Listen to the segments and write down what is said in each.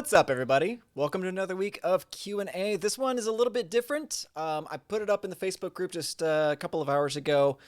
What's up, everybody? Welcome to another week of Q&A. This one is a little bit different. I put it up in the Facebook group just a couple of hours ago,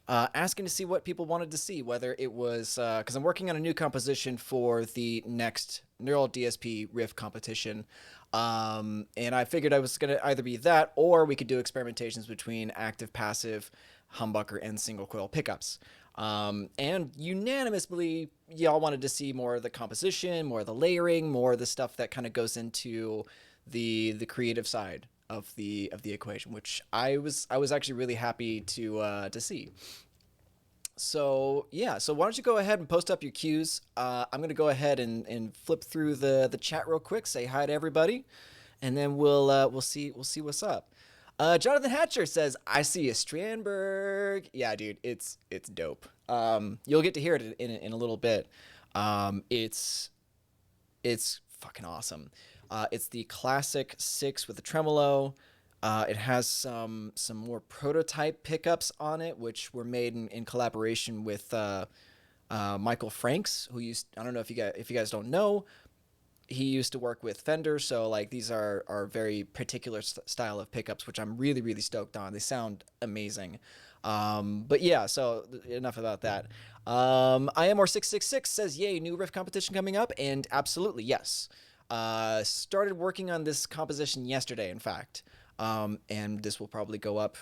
asking to see what people wanted to see, whether it was because I'm working on a new composition for the next Neural DSP Riff competition. And I figured I was going to either be that or we could do experimentations between active, passive, humbucker, and single coil pickups. And unanimously, y'all wanted to see more of the composition, more of the layering, more of the stuff that kind of goes into the creative side of the equation, which I was actually really happy to see. So yeah, so why don't you go ahead and post up your cues? I'm gonna go ahead and flip through the chat real quick, say hi to everybody, and then we'll see what's up. Jonathan Hatcher says, "I see a Strandberg." Yeah, dude, it's dope. You'll get to hear it in a little bit. It's fucking awesome. It's the classic 6 with the tremolo. It has some more prototype pickups on it, which were made in collaboration with Michael Franks, who I don't know if you guys don't know, he used to work with Fender, so like these are very particular style of pickups, which I'm really stoked on. They sound amazing. But yeah, so enough about that. I am or 666 says, "Yay, new riff competition coming up," and absolutely yes. Started working on this composition yesterday, in fact, and this will probably go up.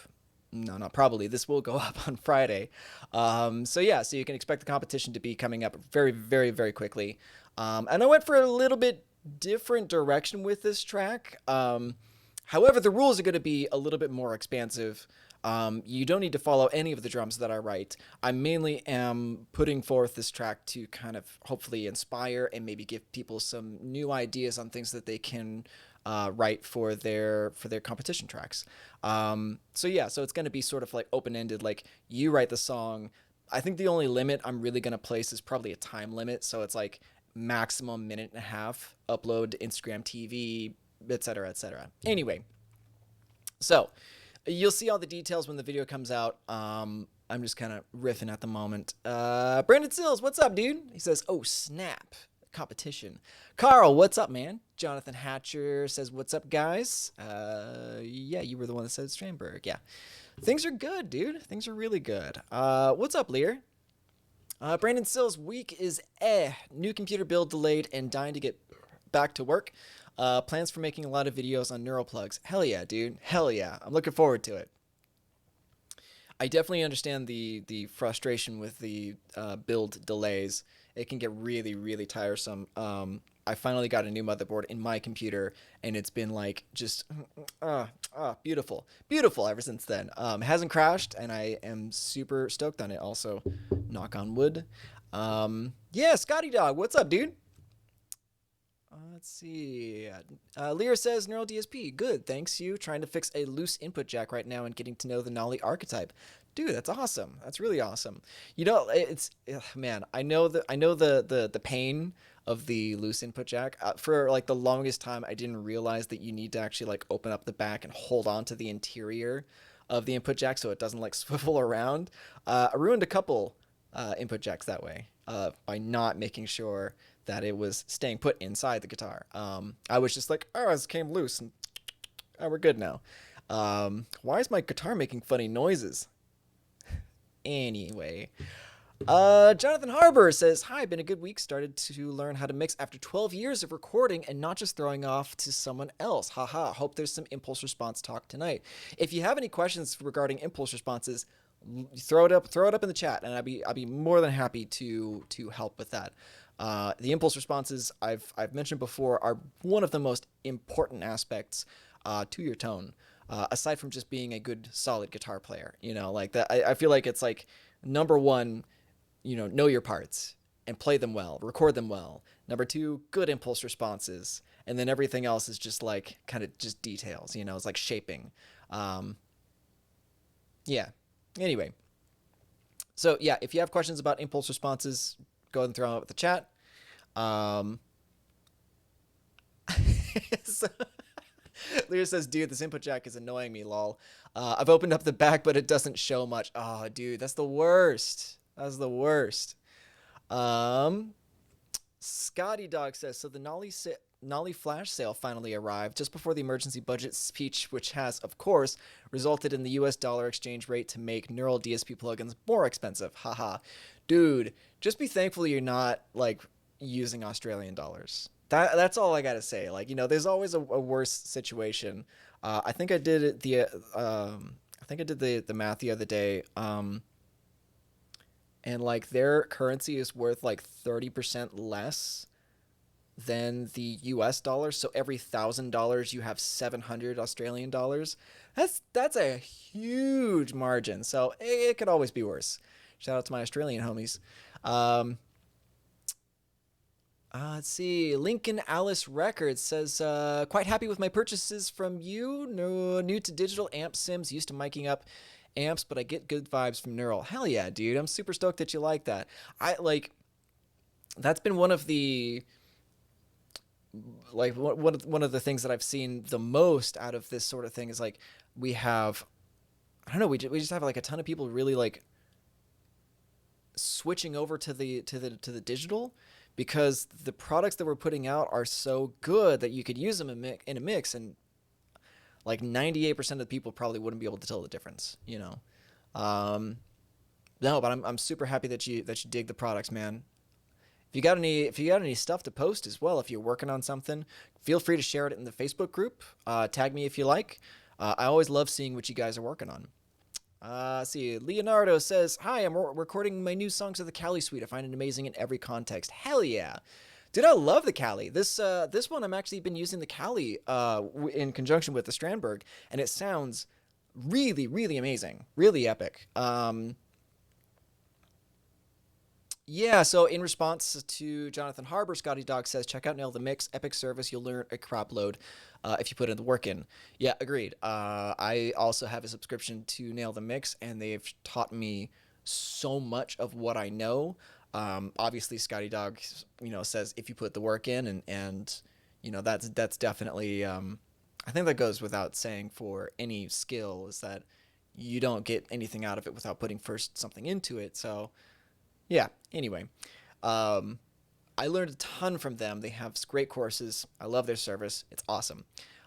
No, not probably. This will go up on Friday. So yeah, so you can expect the competition to be coming up very quickly. And I went for a little bit different direction with this track. However, the rules are going to be a little bit more expansive. You don't need to follow any of the drums that I write. I mainly am putting forth this track to kind of hopefully inspire and maybe give people some new ideas on things that they can write for their competition tracks. So yeah, so it's going to be sort of like open-ended, like you write the song. I think the only limit I'm really going to place is probably a time limit. So it's like maximum minute and a half, upload to Instagram TV, etc. Anyway, so you'll see all the details when the video comes out. I'm just kind of riffing at the moment. Brandon Sills, what's up, dude? He says, "Oh snap, competition." Carl, what's up, man? Jonathan Hatcher says, "What's up, guys?" Yeah, you were the one that said Strandberg. Yeah, things are good, dude. Things are really good. What's up, Lear? Brandon Sills, week is new computer build delayed and dying to get back to work. Plans for making a lot of videos on neural plugs. Hell yeah, dude. Hell yeah. I'm looking forward to it. I definitely understand the frustration with the build delays. It can get really tiresome. I finally got a new motherboard in my computer, and it's been like just beautiful ever since then. It hasn't crashed, and I am super stoked on it. Also, knock on wood. Yeah, Scotty Dog, what's up, dude? Let's see. Lear says, "Neural DSP, good, thanks you. Trying to fix a loose input jack right now and getting to know the Nolly archetype." Dude, that's awesome. That's really awesome. You know, it's man. I know the pain of the loose input jack. For like the longest time, I didn't realize that you need to actually like open up the back and hold on to the interior of the input jack so it doesn't like swivel around. I ruined a couple input jacks that way by not making sure that it was staying put inside the guitar. I was just like, oh, it came loose, and we're good now. Why is my guitar making funny noises? Anyway, Jonathan Harbour says, "Hi, been a good week. Started to learn how to mix after 12 years of recording and not just throwing off to someone else. Haha, hope there's some impulse response talk tonight." If you have any questions regarding impulse responses, throw it up in the chat, and I'll be more than happy to help with that. The impulse responses I've mentioned before are one of the most important aspects to your tone, aside from just being a good solid guitar player. You know, like that. I feel like it's like number one, know your parts and play them well, record them well. Number two, good impulse responses, and then everything else is just like kind of just details. It's like shaping. Yeah. Anyway, so yeah, if you have questions about impulse responses, go ahead and throw them up at the chat. So, Lear says, "Dude, this input jack is annoying me, lol. I've opened up the back, but it doesn't show much." Oh, dude, that's the worst. That's the worst. Scotty Dog says, "So the Nolly flash sale finally arrived just before the emergency budget speech, which has, of course, resulted in the US dollar exchange rate to make Neural DSP plugins more expensive. Haha. Dude, just be thankful you're not like using Australian dollars. That's all I gotta say. Like, there's always a worse situation. I think I did it I think I did the math the other day. And like their currency is worth like 30% less than the US dollar. So every $1,000 you have 700 Australian dollars. That's a huge margin. So it could always be worse. Shout out to my Australian homies. Um, let's see. Lincoln Alice Records says, quite happy with my purchases from you. No, new to digital amp sims, used to miking up amps, but I get good vibes from Neural. Hell yeah, dude. I'm super stoked that you like that. I like, that's been one of the, like, one of the things that I've seen the most out of this sort of thing is like, we have, I don't know, we just have like a ton of people really like switching over to the digital because the products that we're putting out are so good that you could use them in a mix, and like 98% of the people probably wouldn't be able to tell the difference. No, but I'm super happy that you dig the products, man. If you got any stuff to post as well, if you're working on something, feel free to share it in the Facebook group. Tag me if you like. I always love seeing what you guys are working on. See, Leonardo says, "Hi, I'm recording my new songs of the Kali suite. I find it amazing in every context. Hell yeah, dude! I love the Kali. This one I'm actually been using the Kali in conjunction with the Strandberg, and it sounds really really amazing, really epic. Yeah, so in response to Jonathan Harbour, Scotty Dog says, check out Nail the Mix, epic service. You'll learn a crop load if you put in the work in. Yeah, agreed. I also have a subscription to Nail the Mix, and they've taught me so much of what I know. Obviously, Scotty Dog, says if you put the work in, and that's definitely. I think that goes without saying for any skill is that you don't get anything out of it without putting first something into it. So yeah. Anyway, um, I learned a ton from them. They have great courses. I love their service. It's awesome.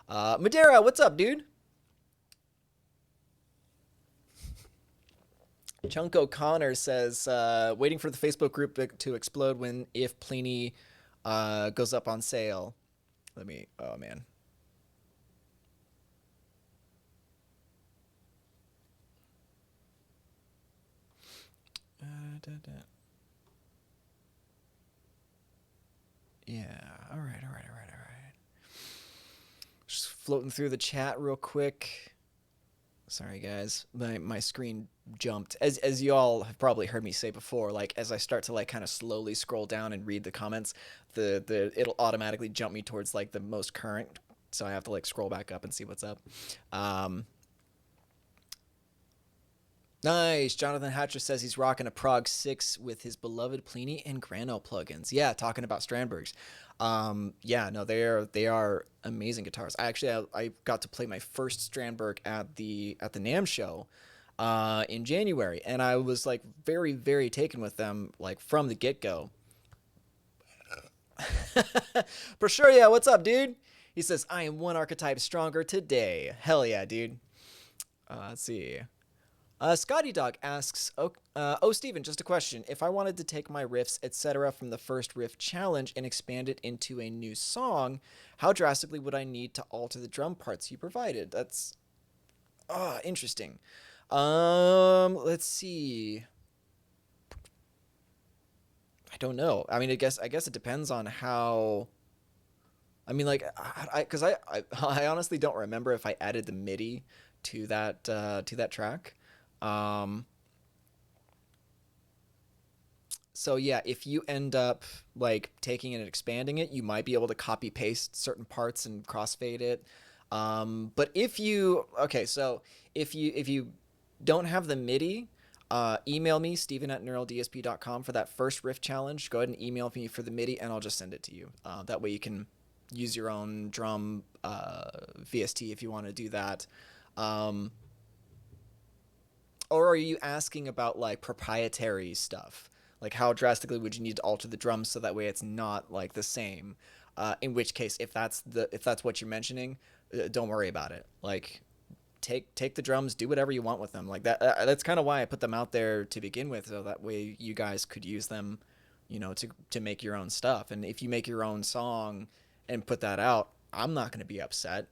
Madeira, what's up, dude? Chunk O'Connor says, waiting for the Facebook group to explode when if Pliny goes up on sale. Oh man. Da, da. Yeah. All right. All right. All right. All right. Just floating through the chat real quick. Sorry, guys. My screen jumped. As you all have probably heard me say before, like as I start to like kind of slowly scroll down and read the comments, it'll automatically jump me towards like the most current. So I have to like scroll back up and see what's up. Um, Nice. Jonathan Hatcher says he's rocking a Prog 6 with his beloved Pliny and Grano plugins. Yeah, talking about Strandbergs. Yeah, no, they are amazing guitars. I got to play my first Strandberg at the NAMM show in January, and I was like very very taken with them like from the get go. For sure, yeah. What's up, dude? He says I am one archetype stronger today. Hell yeah, dude. Let's see. Scotty Dog asks, oh, Steven, just a question. If I wanted to take my riffs, etc., from the first riff challenge and expand it into a new song, how drastically would I need to alter the drum parts you provided? That's interesting. Let's see. I don't know. I mean, I guess it depends on how. I mean, like, because I honestly don't remember if I added the MIDI to that track. Um, so yeah, if you end up like taking it and expanding it, you might be able to copy paste certain parts and crossfade it. But so if you don't have the MIDI, email me Steven at neuraldsp.com for that first riff challenge. Go ahead and email me for the MIDI, and I'll just send it to you. That way you can use your own drum VST if you want to do that. Um, or are you asking about like proprietary stuff? Like how drastically would you need to alter the drums so that way it's not like the same? In which case, if that's what you're mentioning, don't worry about it. Like, take the drums, do whatever you want with them. Like that. That's kind of why I put them out there to begin with, so that way you guys could use them, to make your own stuff. And if you make your own song and put that out, I'm not going to be upset.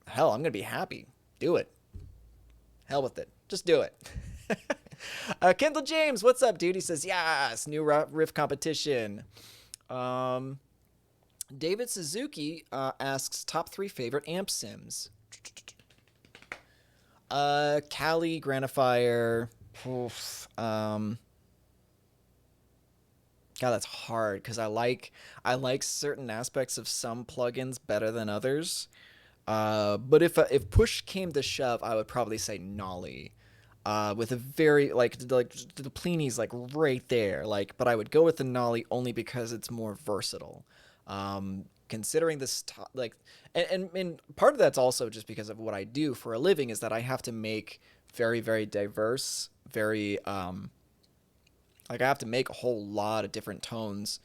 Hell, I'm going to be happy. Do it. Hell with it. Just do it. Kendall James, what's up, dude? He says, yes, new riff competition. David Suzuki asks top 3 favorite amp sims. Kali, Granifier. Oof, God, that's hard because I like certain aspects of some plugins better than others. But if push came to shove, I would probably say Nolly. With a very like the Pliny's like right there, like, but I would go with the Nolly only because it's more versatile. Considering this like, and part of that's also just because of what I do for a living, is that I have to make very, very diverse, very like I have to make a whole lot of different tones,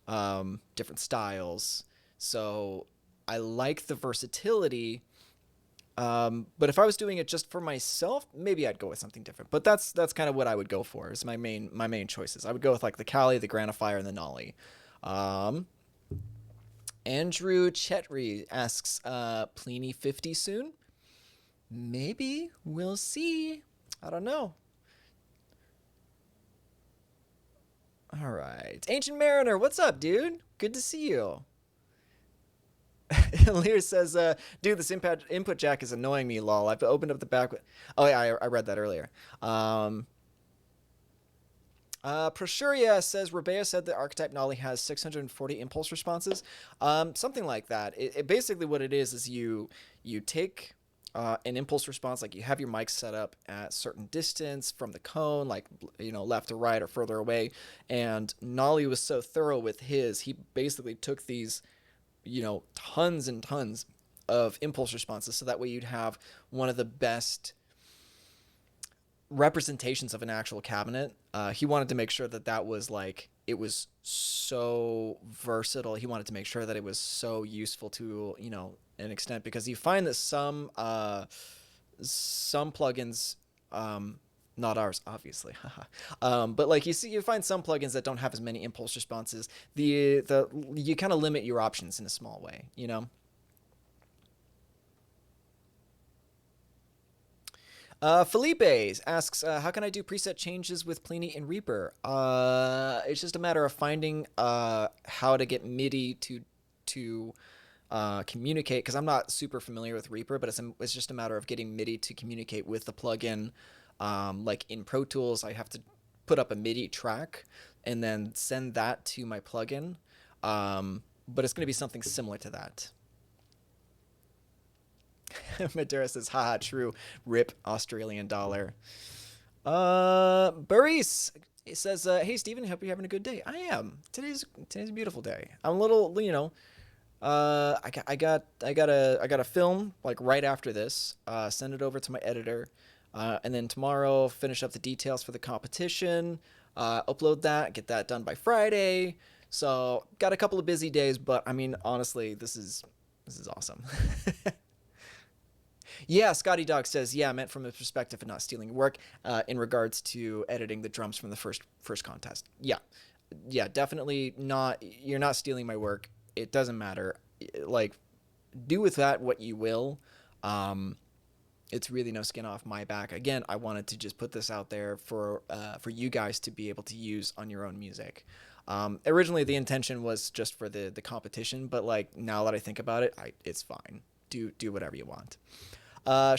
different styles. So I like the versatility. But if I was doing it just for myself, maybe I'd go with something different. But that's kind of what I would go for, is my main choices. I would go with like the Kali, the Granifier, and the Nolly. Andrew Chetry asks, Pliny 50 soon? Maybe. We'll see. I don't know. All right. Ancient Mariner, what's up, dude? Good to see you. Lear says, dude, this input jack is annoying me, lol. I've opened up the back. Oh, yeah, I read that earlier. Proshuria says, Rebea said the archetype Nolly has 640 impulse responses. Something like that. It basically what it is you take an impulse response, like you have your mic set up at certain distance from the cone, like, left or right or further away. And Nolly was so thorough with his, he basically took these, tons and tons of impulse responses, so that way you'd have one of the best representations of an actual cabinet. He wanted to make sure that was like, it was so versatile. He wanted to make sure that it was so useful to, an extent, because you find that some plugins, not ours, obviously, but like you find some plugins that don't have as many impulse responses. You kind of limit your options in a small way, Felipe asks, how can I do preset changes with Pliny and Reaper? It's just a matter of finding how to get MIDI to communicate, because I'm not super familiar with Reaper, but it's just a matter of getting MIDI to communicate with the plugin. Like in Pro Tools, I have to put up a MIDI track and then send that to my plugin. But it's going to be something similar to that. Madura says, haha, true. Rip Australian dollar. Baris says, hey, Steven, hope you're having a good day. I am. Today's a beautiful day. I'm a little, I got a film like right after this, send it over to my editor. And then tomorrow, finish up the details for the competition, upload that, get that done by Friday. So got a couple of busy days, but I mean, honestly, this is awesome. Yeah, Scotty Dog says, yeah, I meant from the perspective of not stealing work, in regards to editing the drums from the first contest. Yeah, definitely not. You're not stealing my work. It doesn't matter. Like, do with that what you will. It's really no skin off my back. Again, I wanted to just put this out there for you guys to be able to use on your own music. Originally, the intention was just for the competition, but like now that I think about it, it's fine. Do whatever you want.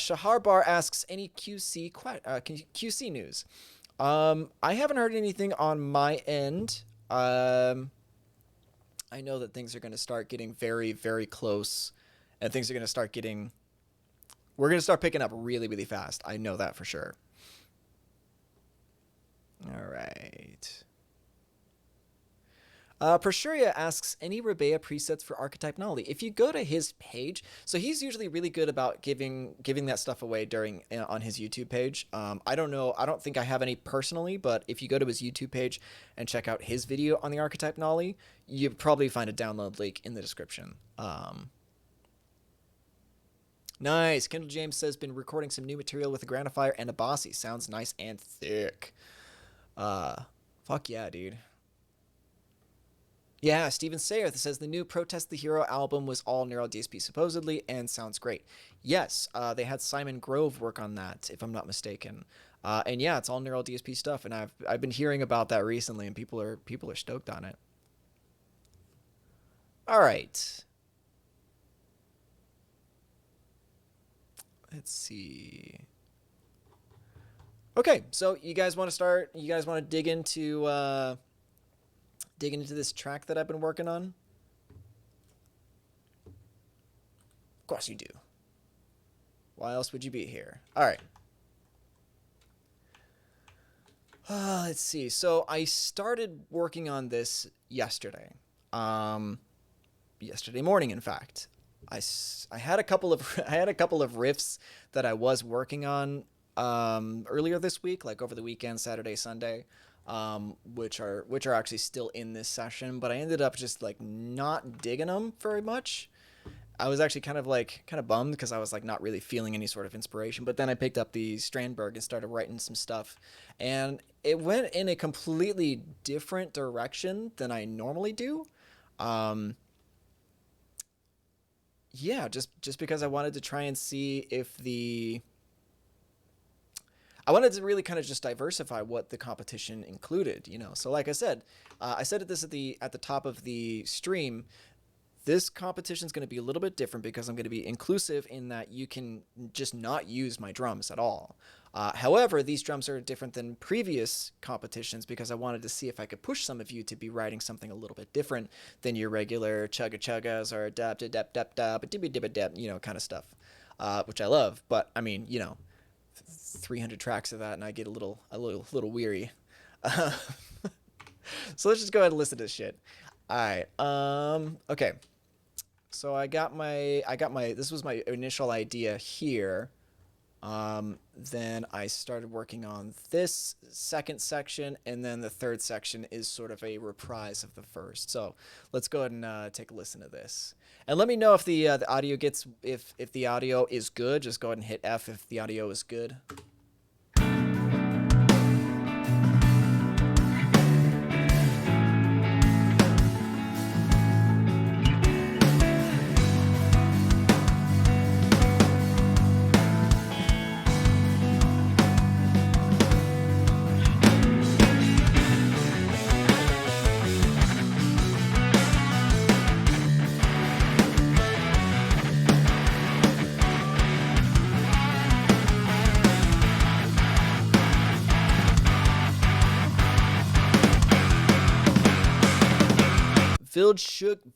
Shahar Bar asks, any QC news? I haven't heard anything on my end. I know that things are going to start getting very, very close, and things are going to start getting... We're going to start picking up really, really fast. I know that for sure. All right. Proshuria asks, any Rebea presets for Archetype Nolly? If you go to his page, so he's usually really good about giving that stuff away during on his YouTube page. I don't know, I don't think I have any personally, but if you go to his YouTube page and check out his video on the Archetype Nolly, you'll probably find a download link in the description. Nice. Kendall James says, been recording some new material with a grandifier and a bossy. Sounds nice and thick. Fuck yeah, dude. Yeah, Steven Sayer says the new Protest the Hero album was all Neural DSP supposedly and sounds great. Yes, they had Simon Grove work on that, if I'm not mistaken. And yeah, it's all Neural DSP stuff, and I've been hearing about that recently, and people are stoked on it. All right. Let's see. Okay, so you guys want to start? You guys want to dig into this track that I've been working on? Of course you do. Why else would you be here? All right. Let's see. So I started working on this yesterday. Yesterday morning, in fact. I had a couple of riffs that I was working on earlier this week, like over the weekend, Saturday, Sunday, which are actually still in this session, but I ended up just like not digging them very much. I was actually kind of bummed because I was like not really feeling any sort of inspiration, but then I picked up the Strandberg and started writing some stuff, and it went in a completely different direction than I normally do. Yeah, just because I wanted to try and see if I wanted to really kind of just diversify what the competition included, you know. So like I said, I said this at the top of the stream. This competition is going to be a little bit different because I'm going to be inclusive in that you can just not use my drums at all. However, these drums are different than previous competitions because I wanted to see if I could push some of you to be writing something a little bit different than your regular chugga chuggas or dab dab dab dab dab dab dab, you know, kind of stuff, which I love. But I mean, you know, 300 tracks of that, and I get a little weary. So let's just go ahead and listen to this shit. All right. Okay. So I got my this was my initial idea here. Then I started working on this second section, and then the third section is sort of a reprise of the first. So let's go ahead and take a listen to this, and let me know if the audio gets if the audio is good. Just go ahead and hit F if the audio is good.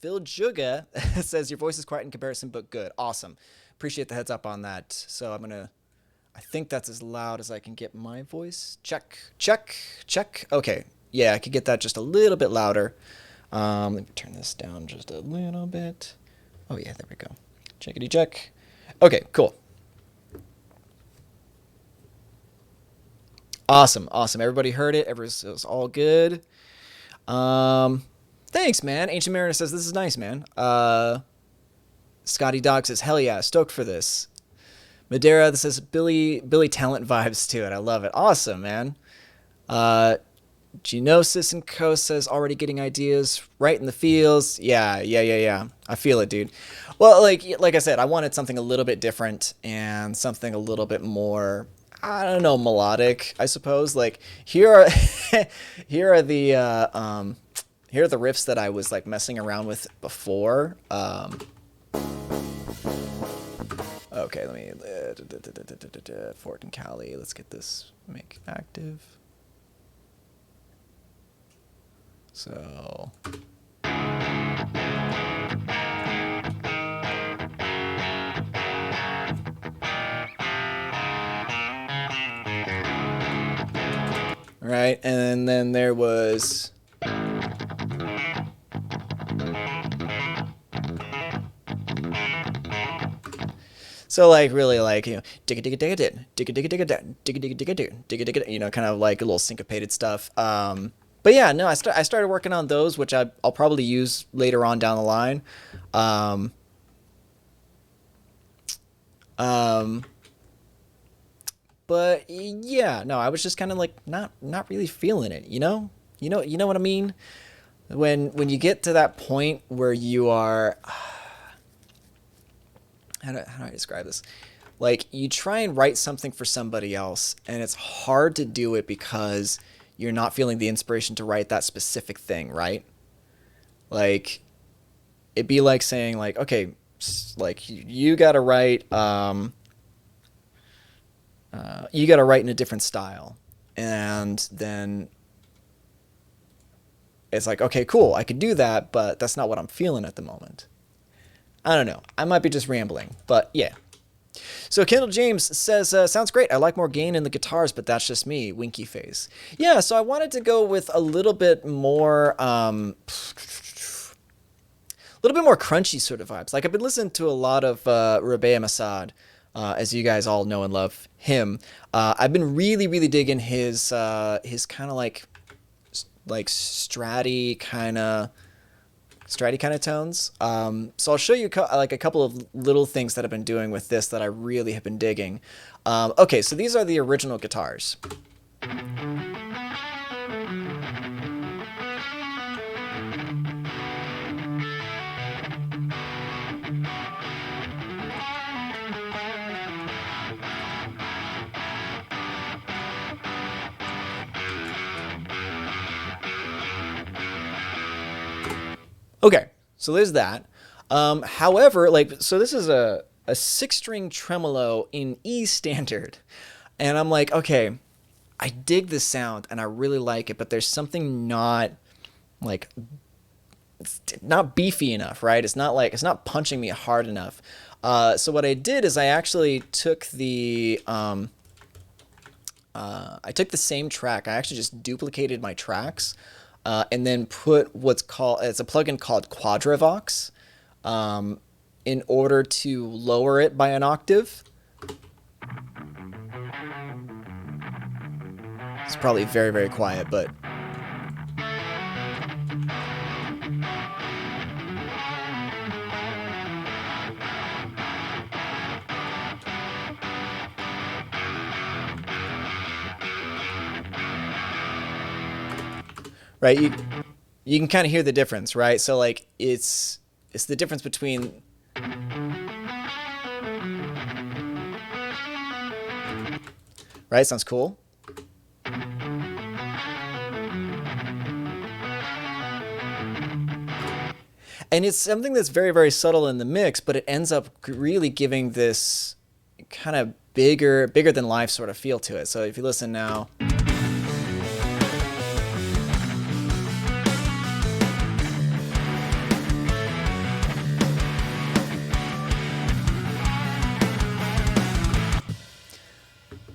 Viljuga says your voice is quiet in comparison, but good. Awesome. Appreciate the heads up on that. So I think that's as loud as I can get my voice. Check. Okay. Yeah, I could get that just a little bit louder. Let me turn this down just a little bit. Oh yeah, there we go. Checkity check. Okay, cool. Awesome. Everybody heard it. It was all good. Thanks, man. Ancient Mariner says, this is nice, man. Scotty Dog says, hell yeah, stoked for this. Madeira, this says, Billy Talent vibes to it. I love it. Awesome, man. Genosis and Co says, already getting ideas right in the feels. Yeah. I feel it, dude. Well, like I said, I wanted something a little bit different and something a little bit more, I don't know, melodic, I suppose. Like here are the here are the riffs that I was like messing around with before. Okay, let me Fort and Cali. Let's get this make active. So right, and then there was So like really like, you know, digga digga digga din, digga digga digga din, digga digga digga din, digga digga, you know, kind of like a little syncopated stuff. But yeah, no, I started working on those, which I'll probably use later on down the line. Um, um, but yeah, no, I was just kind of like not really feeling it, you know? You know what I mean? When you get to that point where you are, how do I describe this? Like you try and write something for somebody else, and it's hard to do it because you're not feeling the inspiration to write that specific thing, right? Like it'd be like saying like, okay, like you gotta write, you gotta write in a different style, and then it's like, okay, cool, I could do that, but that's not what I'm feeling at the moment. I don't know. I might be just rambling, but yeah. So Kendall James says, sounds great. I like more gain in the guitars, but that's just me. Winky face. Yeah, so I wanted to go with a little bit more, crunchy sort of vibes. Like I've been listening to a lot of Rabea Masad, as you guys all know and love him. I've been really digging his kind of like stratty kind of tones. So I'll show you like a couple of little things that I've been doing with this that I really have been digging. Okay, so these are the original guitars. Okay, so there's that. However, like, so this is a 6-string tremolo in E standard. And I'm like, okay, I dig this sound and I really like it, but there's something not like, not beefy enough, right? It's not punching me hard enough. So what I did is I actually took I took the same track. I actually just duplicated my tracks. And then put it's a plugin called Quadravox, in order to lower it by an octave. It's probably very quiet, but right, you can kind of hear the difference, right? So like it's the difference between right? Sounds cool. And it's something that's very subtle in the mix, but it ends up really giving this kind of bigger than life sort of feel to it. So if you listen now,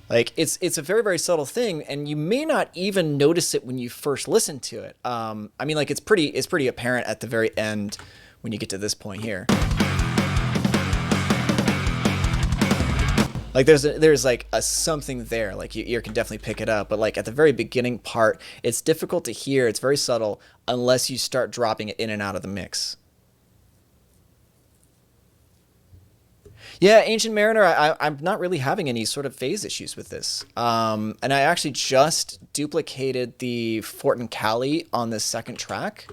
like it's a very subtle thing, and you may not even notice it when you first listen to it. I mean, like it's pretty apparent at the very end when you get to this point here. Like there's like a something there, like your ear can definitely pick it up, but like at the very beginning part, it's difficult to hear. It's very subtle unless you start dropping it in and out of the mix. Yeah, Ancient Mariner, I'm not really having any sort of phase issues with this. And I actually just duplicated the Fortin Cali on this second track.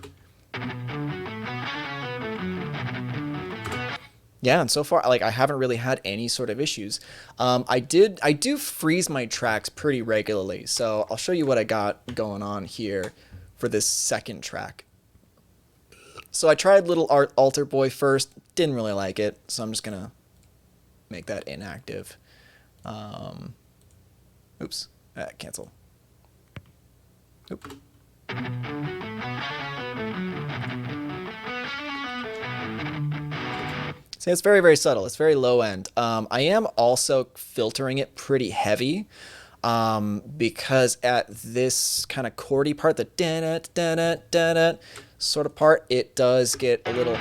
Yeah, and so far, like, I haven't really had any sort of issues. I do freeze my tracks pretty regularly, so I'll show you what I got going on here for this second track. So I tried Little Altar Boy first, didn't really like it, so I'm just gonna make that inactive. Oops, cancel. Oop. See, it's very subtle. It's very low end. I am also filtering it pretty heavy, because at this kind of chordy part, the da da da da sort of part, it does get a little.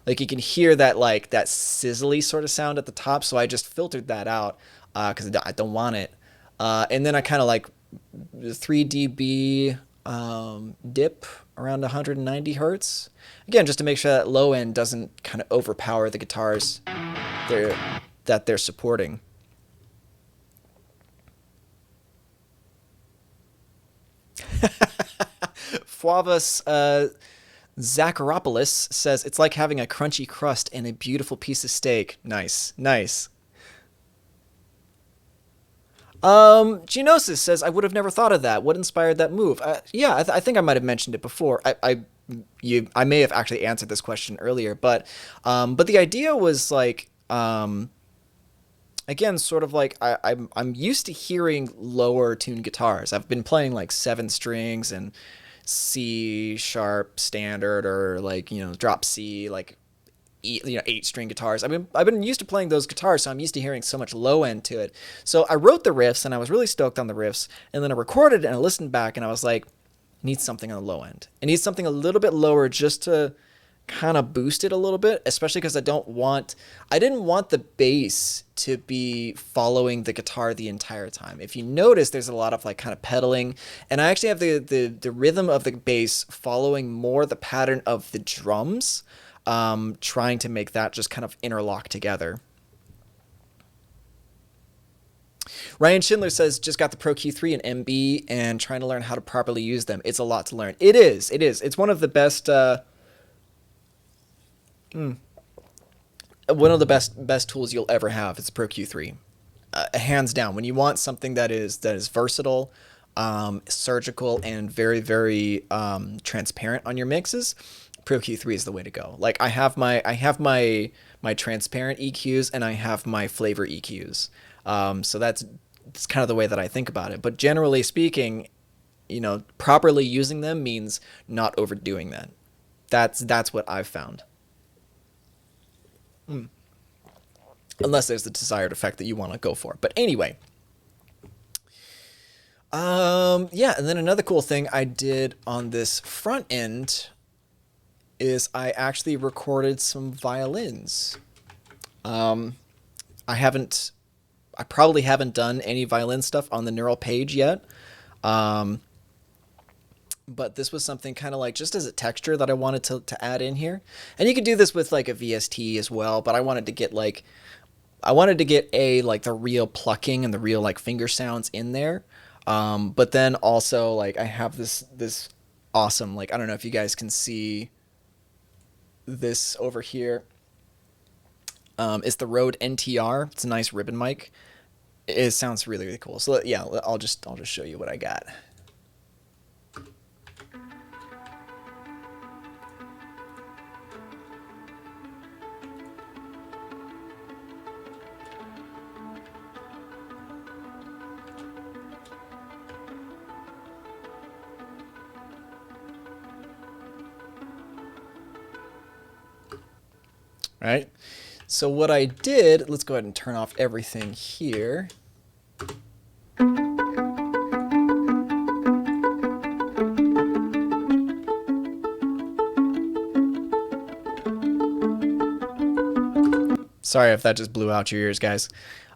Like you can hear that like that sizzly sort of sound at the top. So I just filtered that out because I don't want it. And then I kind of like 3 dB dip around 190 hertz. Again, just to make sure that low end doesn't kind of overpower the guitars that they're supporting. Flavus Zakharopoulos says it's like having a crunchy crust and a beautiful piece of steak. Nice, nice. Genosis says I would have never thought of that. What inspired that move? Yeah, I think I might have mentioned it before. I may have actually answered this question earlier, but the idea was like, again, sort of like I'm used to hearing lower tuned guitars. I've been playing like 7 strings and C sharp standard or like, you know, drop C, like, 8-string guitars. I've been used to playing those guitars, so I'm used to hearing so much low end to it. So I wrote the riffs and I was really stoked on the riffs, and then I recorded it and I listened back and I was like, I need something on the low end. I need something a little bit lower just to kind of boost it a little bit, especially because I didn't want the bass to be following the guitar the entire time. If you notice, there's a lot of like kind of pedaling, and I actually have the rhythm of the bass following more the pattern of the drums, trying to make that just kind of interlock together. Ryan Schindler says, just got the Pro Q3 and MB and trying to learn how to properly use them. It's a lot to learn. It is. It's one of the best, best tools you'll ever have. It's Pro Q3. Hands down. When you want something that is versatile, surgical, and very, very, transparent on your mixes, Pro Q3 is the way to go. Like I have my transparent EQs and I have my flavor EQs. So that's kind of the way that I think about it. But generally speaking, you know, properly using them means not overdoing that. That's what I've found. Unless there's the desired effect that you want to go for. But anyway. Yeah, and then another cool thing I did on this front end is I actually recorded some violins. I probably haven't done any violin stuff on the Neural page yet. But this was something kind of like just as a texture that I wanted to add in here. And you could do this with like a VST as well, but I wanted to get like the real plucking and the real like finger sounds in there. But then also like I have this awesome, like, I don't know if you guys can see this over here. It's the Rode NTR. It's a nice ribbon mic. It sounds really, really cool. So yeah, I'll just show you what I got. Right? So what I did, let's go ahead and turn off everything here. Sorry if that just blew out your ears, guys.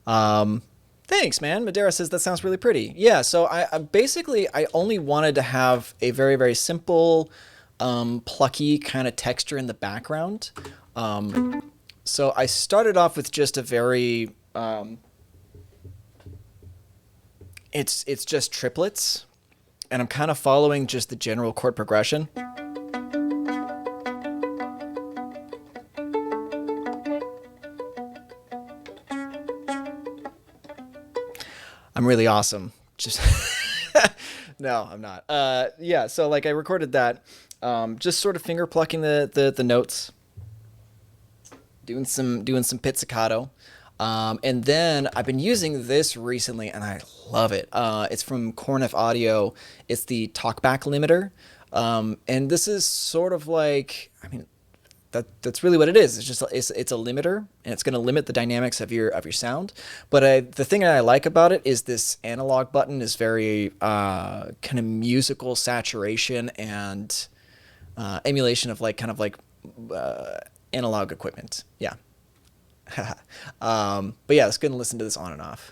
Thanks, man. Madera says that sounds really pretty. Yeah, so I basically only wanted to have a very, very simple, plucky kind of texture in the background. So I started off with just a very, it's just triplets, and I'm kind of following just the general chord progression. I'm really awesome. Just no, I'm not. Yeah, so like I recorded that, just sort of finger plucking the notes. Doing some pizzicato, and then I've been using this recently, and I love it. It's from Cornif Audio. It's the talkback limiter, and this is sort of like, I mean, that's really what it is. It's just it's a limiter, and it's going to limit the dynamics of your sound. But the thing that I like about it is this analog button is very kind of musical saturation and emulation of like kind of like analog equipment. Yeah. But yeah, let's go and listen to this on and off.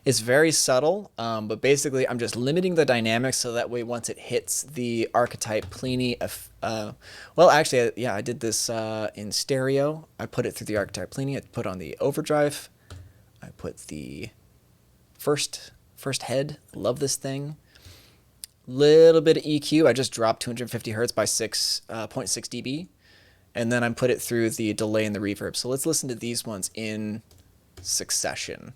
It's very subtle, but basically I'm just limiting the dynamics so that way once it hits the archetype Pliny, well, actually, yeah, I did this in stereo. I put it through the archetype Pliny. I put on the overdrive. I put the first head. Love this thing. Little bit of EQ. I just dropped 250 hertz by 6.6 dB, and then I put it through the delay and the reverb. So let's listen to these ones in succession.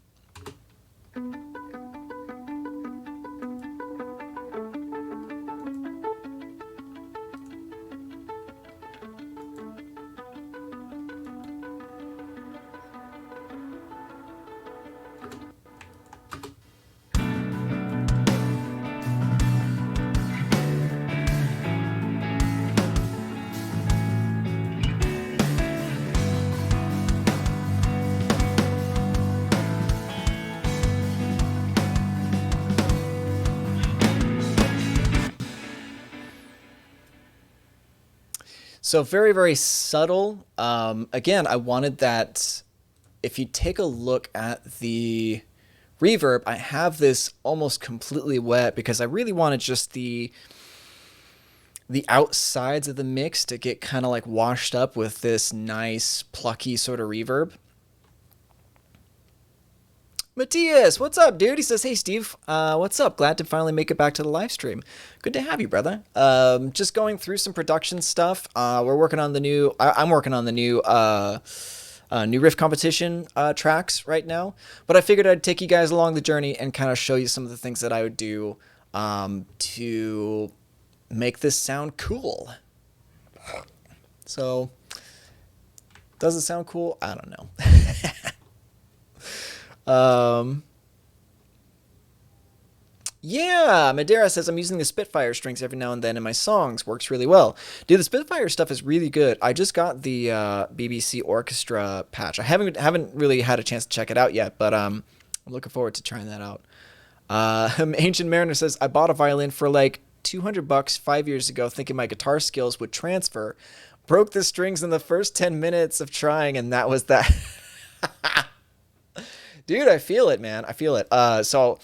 So very, very subtle. Again, I wanted that. If you take a look at the reverb, I have this almost completely wet because I really wanted just the outsides of the mix to get kind of like washed up with this nice plucky sort of reverb. Matthias, what's up, dude? He says, hey, Steve, what's up? Glad to finally make it back to the live stream. Good to have you, brother. Just going through some production stuff. We're working on the new, I'm working on the new riff competition tracks right now. But I figured I'd take you guys along the journey and kind of show you some of the things that I would do to make this sound cool. So, does it sound cool? I don't know. Yeah, Madeira says I'm using the Spitfire strings every now and then in my songs. Works really well. Dude, the Spitfire stuff is really good. I just got the BBC Orchestra patch. I haven't really had a chance to check it out yet, but I'm looking forward to trying that out. Ancient Mariner says I bought a violin for like $200 5 years ago, thinking my guitar skills would transfer. Broke the strings in the first 10 minutes of trying, and that was that. Dude, I feel it, man. I feel it. So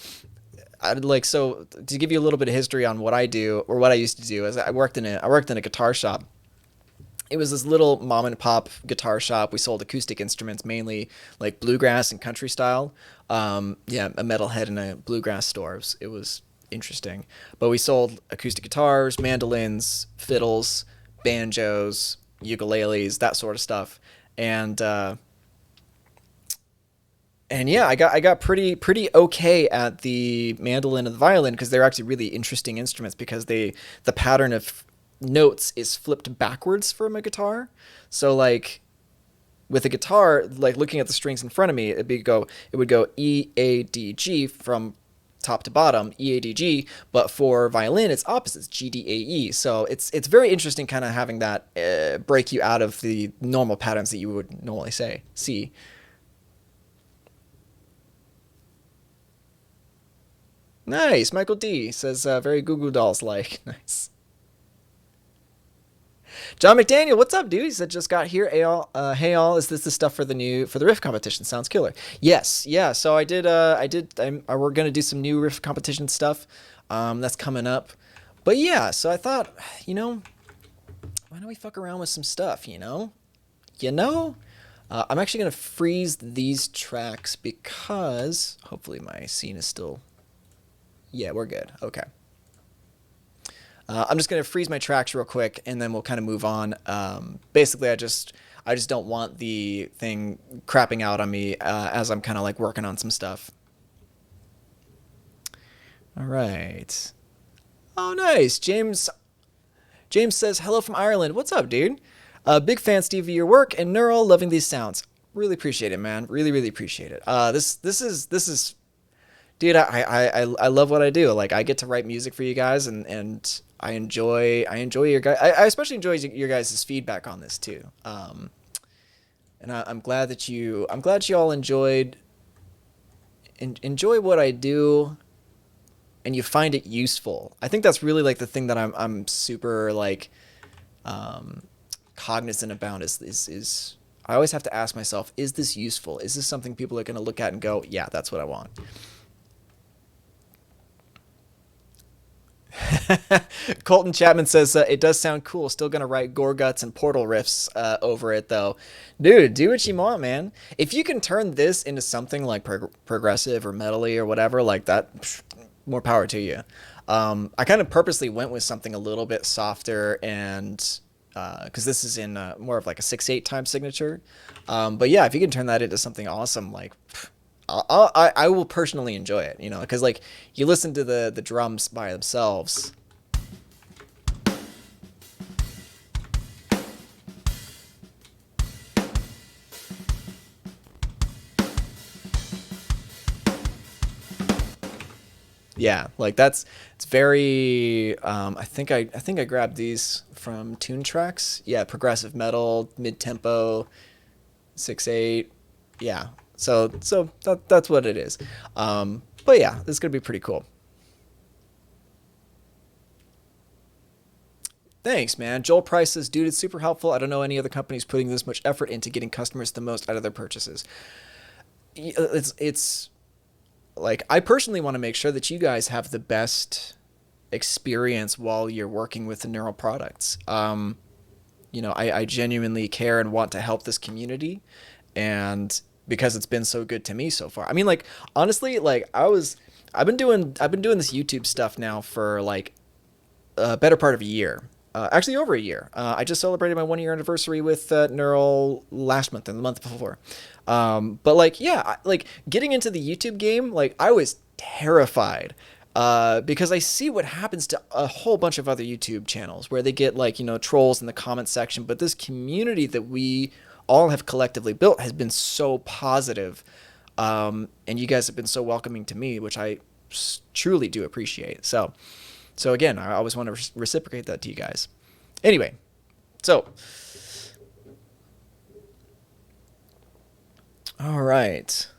to give you a little bit of history on what I do or what I used to do is I worked in a guitar shop. It was this little mom and pop guitar shop. We sold acoustic instruments, mainly like bluegrass and country style. Yeah, a metalhead in a bluegrass store. It was interesting. But we sold acoustic guitars, mandolins, fiddles, banjos, ukuleles, that sort of stuff. And yeah, I got pretty okay at the mandolin and the violin because they're actually really interesting instruments because the pattern of notes is flipped backwards from a guitar. So like with a guitar, like looking at the strings in front of me, it would go E, A, D, G from top to bottom, E, A, D, G, but for violin it's opposites, G, D, A, E. So it's very interesting kind of having that break you out of the normal patterns that you would normally see. Nice. Michael D says, very Goo Goo Dolls like. Nice. John McDaniel, what's up, dude? He said, just got here. Hey all, is this the stuff for the riff competition? Sounds killer. Yes. Yeah. So we're going to do some new riff competition stuff. That's coming up. But yeah, so I thought, why don't we fuck around with some stuff, I'm actually going to freeze these tracks because hopefully my scene is still... Yeah, we're good. Okay. I'm just going to freeze my tracks real quick, and then we'll kind of move on. Basically, I just don't want the thing crapping out on me as I'm kind of like working on some stuff. All right. Oh, nice. James says, hello from Ireland. What's up, dude? Big fan, Steve, of your work, and Neural, loving these sounds. Really appreciate it, man. Really, really appreciate it. This is... Dude, I love what I do. Like, I get to write music for you guys, and I enjoy your guys. I especially enjoy your guys' feedback on this too. And I'm glad that you all enjoy what I do, and you find it useful. I think that's really like the thing that I'm super like cognizant about is I always have to ask myself, is this useful? Is this something people are going to look at and go, yeah, that's what I want? Colton Chapman says, it does sound cool. Still going to write gore guts and portal riffs over it, though. Dude, do what you want, man. If you can turn this into something like progressive or metally or whatever like that, more power to you. I kind of purposely went with something a little bit softer, and because this is in more of like a 6/8 time signature. But yeah, if you can turn that into something awesome, like I will personally enjoy it, you know, because like you listen to the drums by themselves. Yeah, like it's very I think I grabbed these from Tune Tracks. Yeah, progressive metal, mid tempo, 6/8. Yeah. So that's what it is. But yeah, this is gonna be pretty cool. Thanks, man. Joel Price says, dude, it's super helpful. I don't know any other companies putting this much effort into getting customers the most out of their purchases. It's like, I personally want to make sure that you guys have the best experience while you're working with the Neural products. You know, I genuinely care and want to help this community, and because it's been so good to me so far. I mean, like, honestly, like I've been doing this YouTube stuff now for like a better part of a year. Actually, over a year. I just celebrated my 1 year anniversary with Neural last month and the month before. But like, yeah, like getting into the YouTube game, like I was terrified because I see what happens to a whole bunch of other YouTube channels where they get like, you know, trolls in the comment section. But this community that we all have collectively built has been so positive. And you guys have been so welcoming to me, which I truly do appreciate. So again, I always want to reciprocate that to you guys. Anyway, so all right.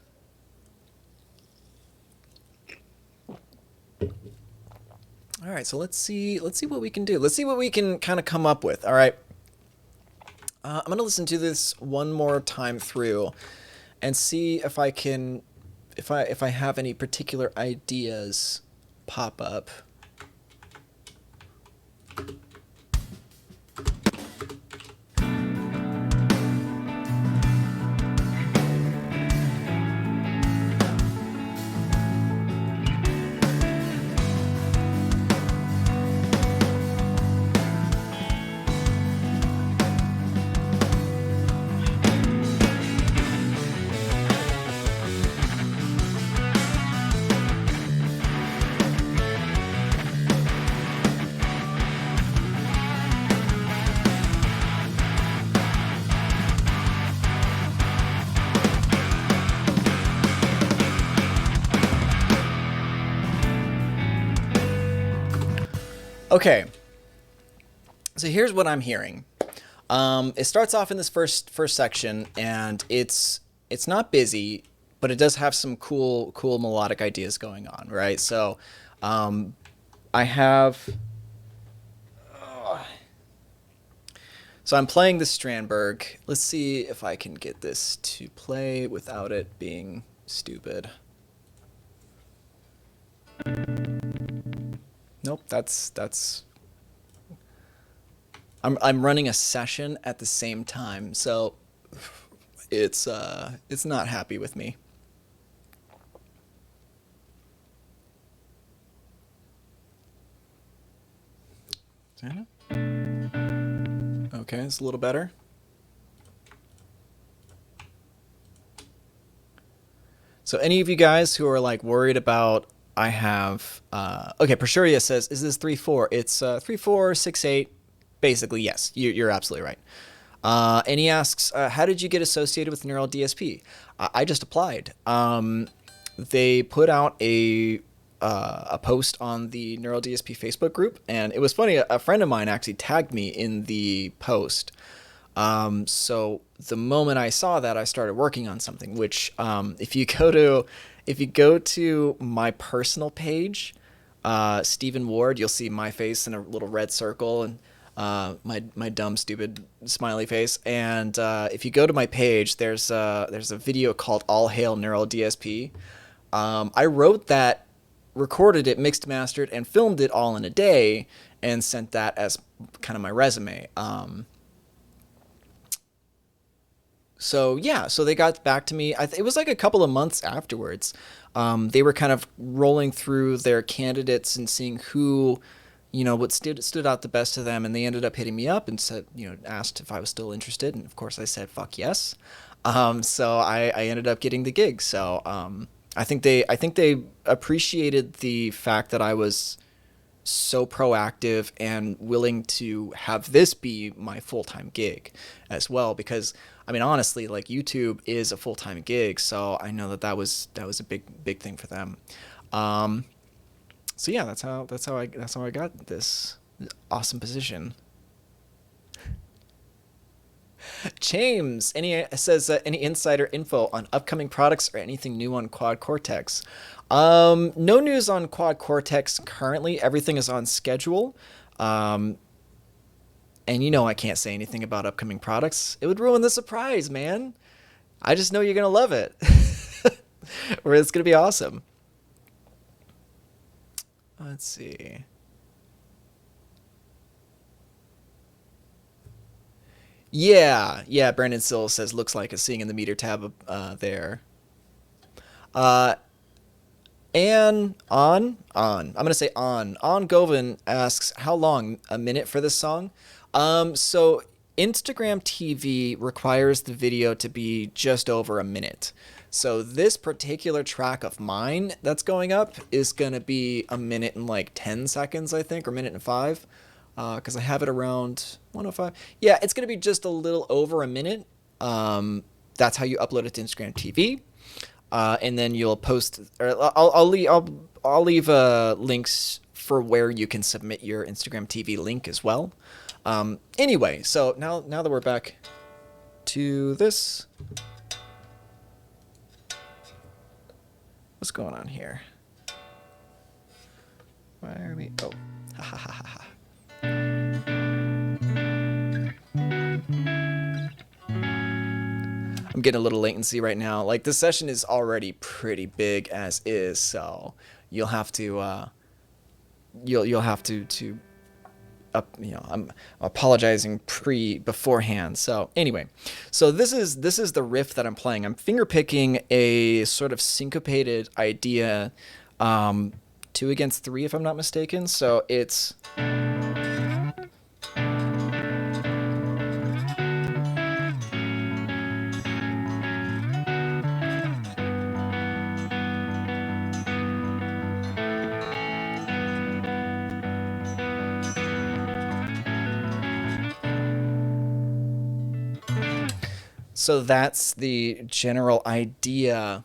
All right, so let's see what we can do. Let's see what we can kind of come up with. All right. I'm going to listen to this one more time through and see if I can if I have any particular ideas pop up. Okay, so here's what I'm hearing. It starts off in this first section, and it's not busy, but it does have some cool melodic ideas going on, right? So I have. So I'm playing the Strandberg. Let's see if I can get this to play without it being stupid. Nope, that's I'm running a session at the same time, so it's not happy with me. Okay, it's a little better. So any of you guys who are like worried about, I have okay, Pershuria says, is this 3/4? It's 3/4 6/8. Basically, yes, you're absolutely right. And he asks, how did you get associated with Neural DSP? I just applied. They put out a a post on the Neural DSP Facebook group, and it was funny. A friend of mine actually tagged me in the post. So the moment I saw that, I started working on something. Which, if you go to my personal page, Stephen Ward, you'll see my face in a little red circle and my dumb stupid smiley face. And if you go to my page, there's a video called "All Hail Neural DSP." I wrote that, recorded it, mixed, mastered, and filmed it all in a day, and sent that as kind of my resume. So yeah, so they got back to me. It was like a couple of months afterwards. They were kind of rolling through their candidates and seeing who, what stood out the best to them, and they ended up hitting me up and said, asked if I was still interested, and of course I said fuck yes. So I ended up getting the gig. So I think they appreciated the fact that I was so proactive and willing to have this be my full-time gig as well, because I mean, honestly, like, YouTube is a full-time gig, so I know that was a big thing for them. So yeah, that's how I got this awesome position. James says any insider info on upcoming products or anything new on Quad Cortex? No news on Quad Cortex currently. Everything is on schedule. And I can't say anything about upcoming products. It would ruin the surprise, man. I just know you're going to love it. Or it's going to be awesome. Let's see. Yeah, Brandon Sill says looks like a seeing in the meter tab there. Uh, and I'm gonna say on Govin asks how long, a minute for this song. So Instagram TV requires the video to be just over a minute. So this particular track of mine that's going up is gonna be a minute and like 10 seconds, I think, or a minute and 5. Because I have it around 105. Yeah, it's gonna be just a little over a minute. That's how you upload it to Instagram TV. And then you'll post, or I'll leave links for where you can submit your Instagram TV link as well. Anyway, so now that we're back to this, what's going on here? Why are we? Oh, ha ha ha ha. I'm getting a little latency right now. Like, this session is already pretty big as is, so you'll have to you'll have to I'm apologizing beforehand. So anyway, so this is the riff that I'm playing. I'm finger picking a sort of syncopated idea, 2 against 3 if I'm not mistaken. So it's So that's the general idea,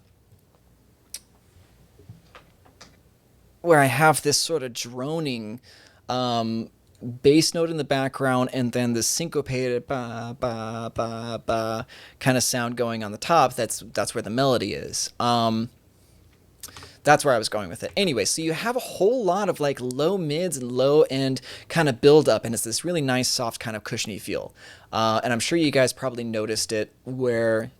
where I have this sort of droning bass note in the background, and then the syncopated ba ba ba ba kind of sound going on the top. That's where the melody is. That's where I was going with it. Anyway, so you have a whole lot of like low mids and low end kind of build up, and it's this really nice, soft, kind of cushiony feel. And I'm sure you guys probably noticed it, where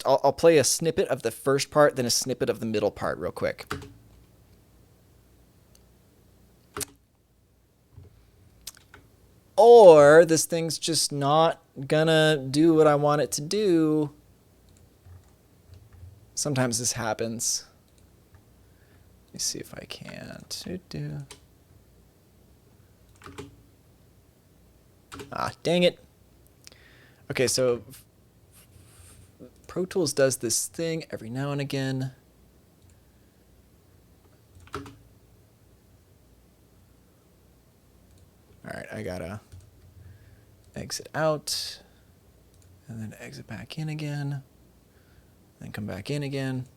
I'll play a snippet of the first part, then a snippet of the middle part real quick. Or this thing's just not gonna do what I want it to do. Sometimes this happens. Let me see if I can. Ah, dang it. Okay, so Pro Tools does this thing every now and again. All right, I gotta exit out and then exit back in again, then come back in again.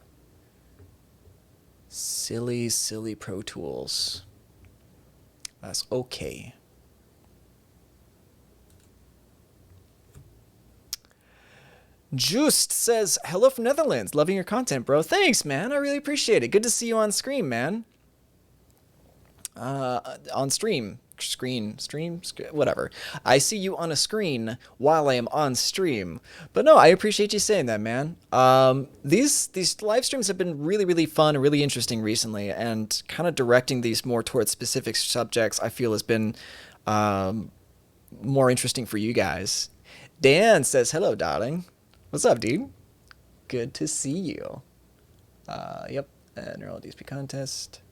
Silly, silly Pro Tools. That's okay. Just says, hello from Netherlands. Loving your content, bro. Thanks, man. I really appreciate it. Good to see you on screen, man. On stream. Whatever. I see you on a screen while I am on stream. But no, I appreciate you saying that, man. These live streams have been really, really fun and really interesting recently, and kind of directing these more towards specific subjects I feel has been more interesting for you guys. Dan says, hello, darling. What's up, dude? Good to see you. Yep. Neural DSP contest.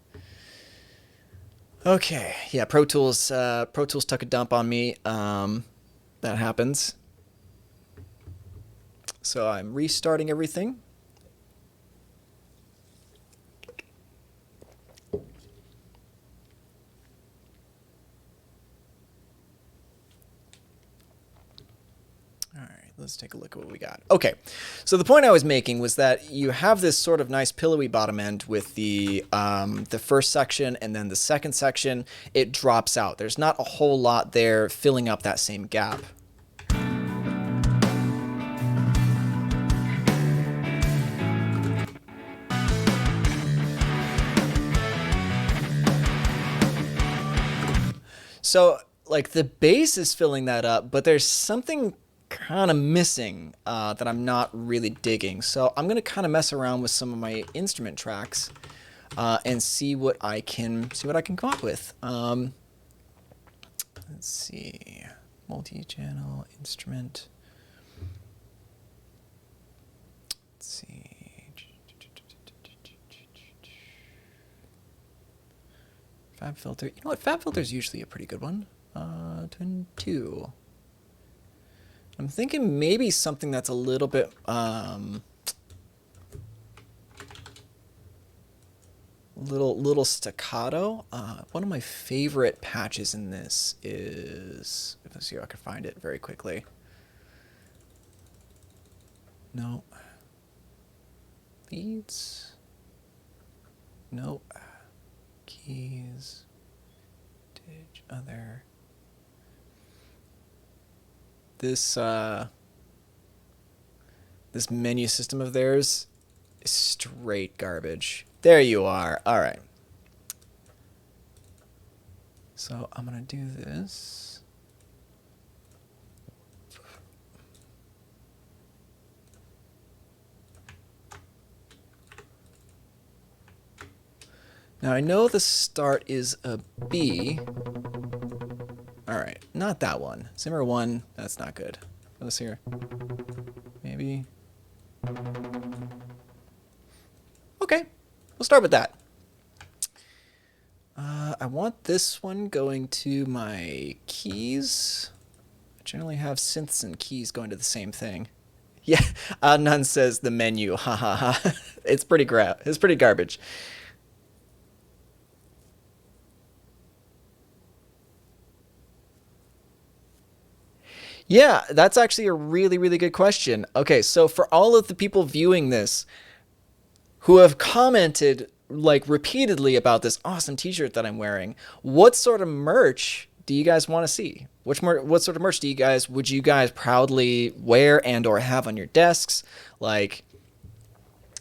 Okay. Yeah, Pro Tools took a dump on me. That happens. So I'm restarting everything. Let's take a look at what we got. Okay, so the point I was making was that you have this sort of nice pillowy bottom end with the first section, and then the second section, it drops out. There's not a whole lot there filling up that same gap. So, like, the bass is filling that up, but there's something kind of missing that I'm not really digging. So I'm gonna kind of mess around with some of my instrument tracks and see what I can come up with. Let's see, multi-channel instrument. Let's see, Fab filter. You know what? Fab filter is usually a pretty good one. Twin 2. I'm thinking maybe something that's a little bit little staccato. One of my favorite patches in this is, let's see if I can find it very quickly. No. Leads. No. Keys. Dig. Other. This menu system of theirs is straight garbage. There you are. All right. So I'm gonna do this. Now I know the start is a B. All right, not that one. Zimmer 1, that's not good. Let's hear. Maybe. Okay, we'll start with that. I want this one going to my keys. I generally have synths and keys going to the same thing. Yeah, None says the menu. Ha ha ha. It's pretty garbage. Yeah, that's actually a really, really good question. Okay, so for all of the people viewing this who have commented like repeatedly about this awesome t-shirt that I'm wearing, what sort of merch do you guys want to see? What sort of merch would you guys proudly wear and or have on your desks? Like,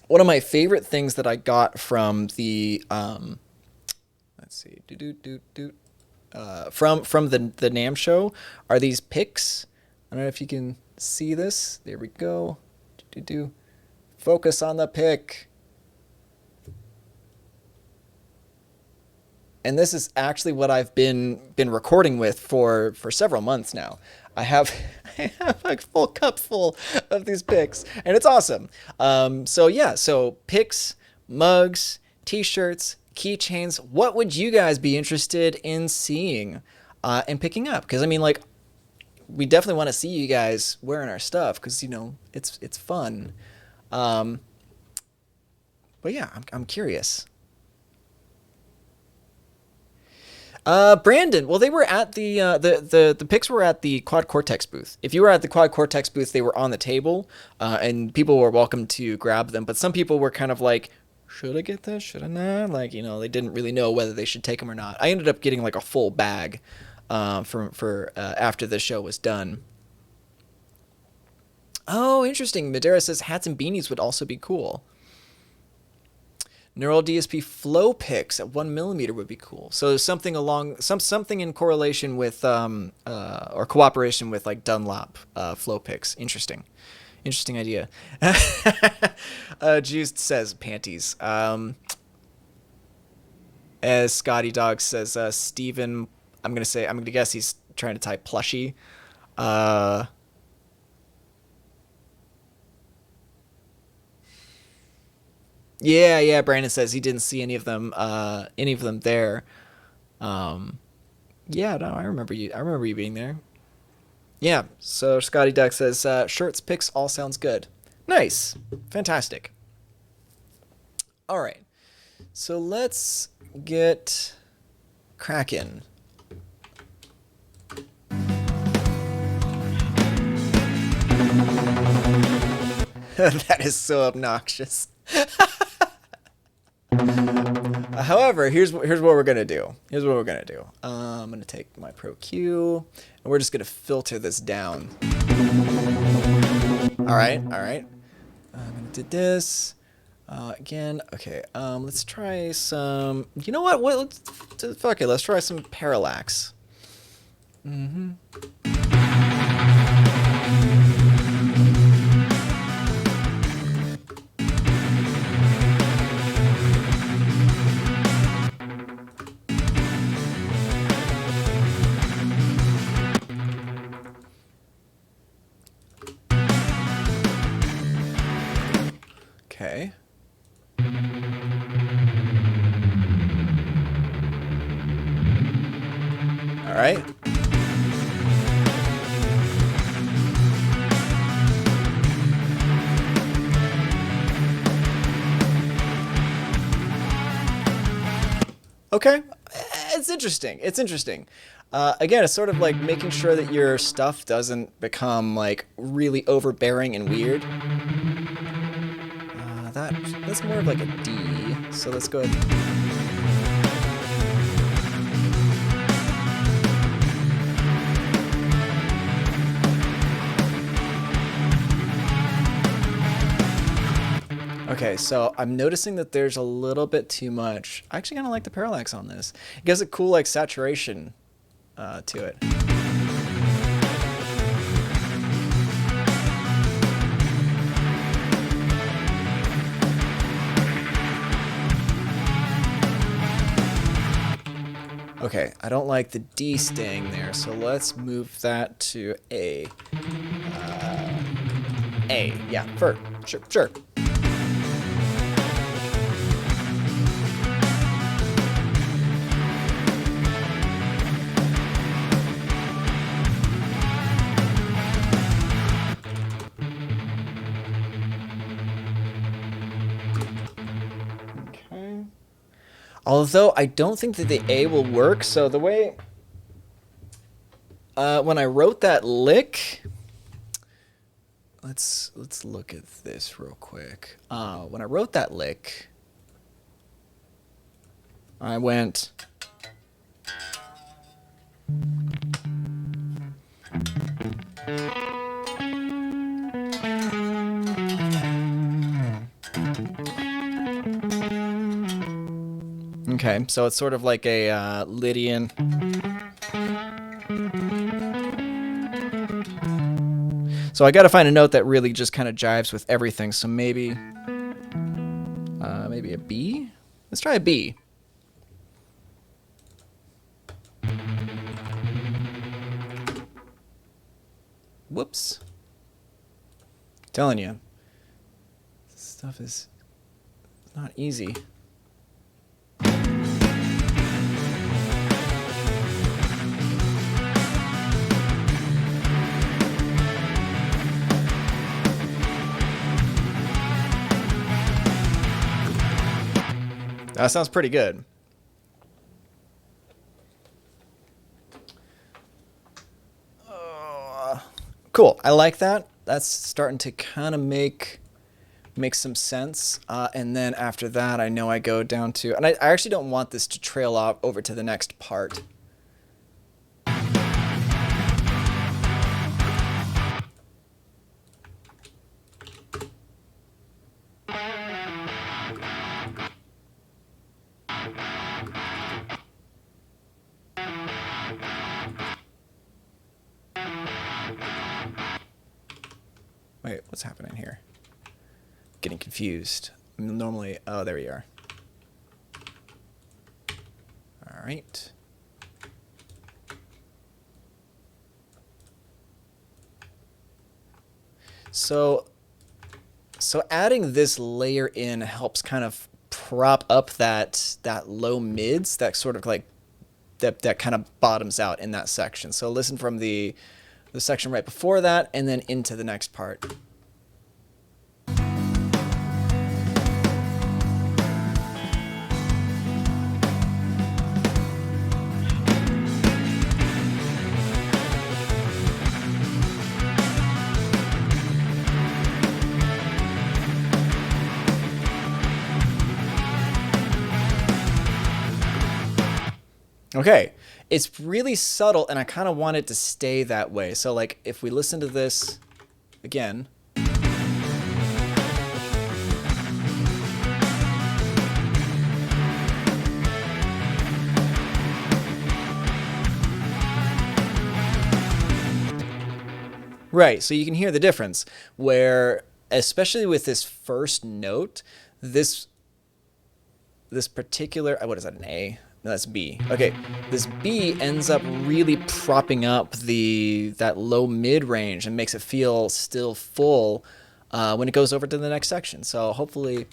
one of my favorite things that I got from the let's see, from the NAMM show are these picks. I don't know if you can see this. There we go. Focus on the pick. And this is actually what I've been recording with for several months now. I have a full cup full of these picks, and it's awesome. So picks, mugs, t-shirts, keychains. What would you guys be interested in seeing and picking up? Because I mean, like, we definitely want to see you guys wearing our stuff because, you know, it's fun. But yeah, I'm curious. Brandon, well, they were at the pics were at the Quad Cortex booth. If you were at the Quad Cortex booth, they were on the table, and people were welcome to grab them. But some people were kind of like should I get this? Should I not? Like, you know, they didn't really know whether they should take them or not. I ended up getting like a full bag for after the show was done. Oh, interesting. Madera says hats and beanies would also be cool. Neural DSP flow picks at 1mm would be cool. So something along something in correlation with or cooperation with like Dunlop flow picks. Interesting idea. Juiced says panties. As Scotty Dog says, Steven, I'm gonna guess he's trying to type plushie. Yeah. Brandon says he didn't see any of them there. Yeah, no, I remember you being there. Yeah. So Scotty Duck says shirts, pics, all sounds good. Nice, fantastic. All right, so let's get cracking. That is so obnoxious. However, here's what we're gonna do. I'm gonna take my Pro Q, and we're just gonna filter this down. All right. I'm gonna do this again. Okay. Let's try some. You know what? Fuck it. Let's try some parallax. Okay. All right. Okay. It's interesting. Again, it's sort of like making sure that your stuff doesn't become like really overbearing and weird. That's more of like a D. So let's go ahead. Okay, so I'm noticing that there's a little bit too much. I actually kind of like the parallax on this. It gives a cool like saturation to it. Okay, I don't like the D staying there, so let's move that to A. A, yeah, sure. Although I don't think that the A will work, so the way when I wrote that lick, let's look at this real quick. When I wrote that lick, I went okay, so it's sort of like a Lydian. So I got to find a note that really just kind of jives with everything. So maybe a B. Let's try a B. Whoops. I'm telling you, this stuff is not easy. That sounds pretty good. Cool. I like that. That's starting to kind of make makes some sense. And then after that, I know I go down to, and I actually don't want this to trail off over to the next part. Wait, what's happening here? Getting confused. Normally, oh, there we are. All right. So adding this layer in helps kind of prop up that low mids, that sort of like that kind of bottoms out in that section. So listen from the section right before that and then into the next part. Okay, it's really subtle, and I kind of want it to stay that way. So, like, if we listen to this again. Right, so you can hear the difference, where, especially with this first note, this particular, what is that, an A? No, that's B. Okay, this B ends up really propping up that low mid range and makes it feel still full when it goes over to the next section. So hopefully,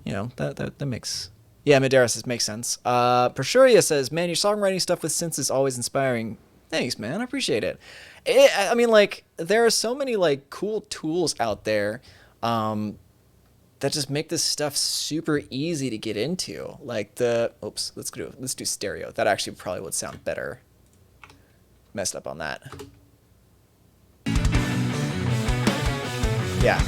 you know, that makes, yeah, Madera says makes sense. Pershuria says, man, your songwriting stuff with synths is always inspiring. Thanks, man, I appreciate it. I mean, like, there are so many like cool tools out there that just make this stuff super easy to get into. Like oops, let's do stereo. That actually probably would sound better. Messed up on that. Yeah.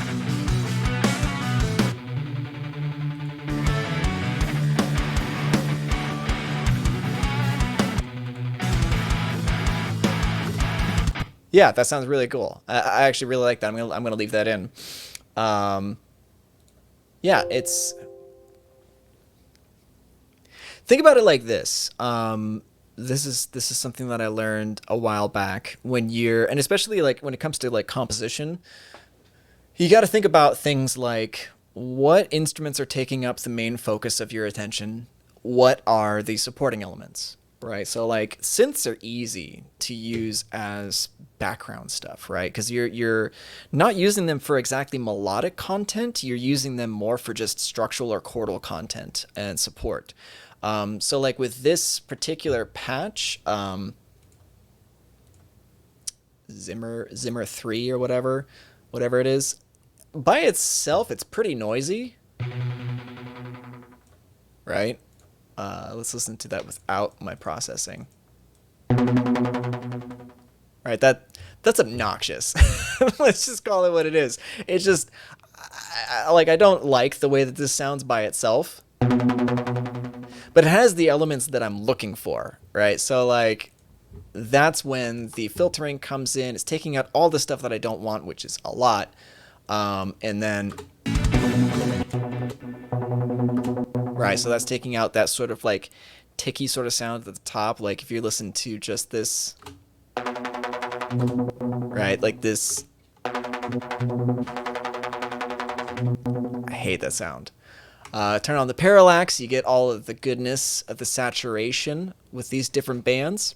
Yeah, that sounds really cool. I actually really like that. I'm gonna leave that in. Yeah, it's. Think about it like this. This is something that I learned a while back. And especially like when it comes to like composition, you got to think about things like what instruments are taking up the main focus of your attention. What are the supporting elements? Right, so like synths are easy to use as background stuff, right? Because you're not using them for exactly melodic content. You're using them more for just structural or chordal content and support. So like with this particular patch, Zimmer 3 or whatever it is, by itself it's pretty noisy, right? Let's listen to that without my processing. Right, that's obnoxious. Let's just call it what it is. It's just, I don't like the way that this sounds by itself, but it has the elements that I'm looking for, right? So like, that's when the filtering comes in. It's taking out all the stuff that I don't want, which is a lot, and then. Right, so that's taking out that sort of like ticky sort of sound at the top. Like if you listen to just this, right, like this. I hate that sound. Turn on the parallax, you get all of the goodness of the saturation with these different bands.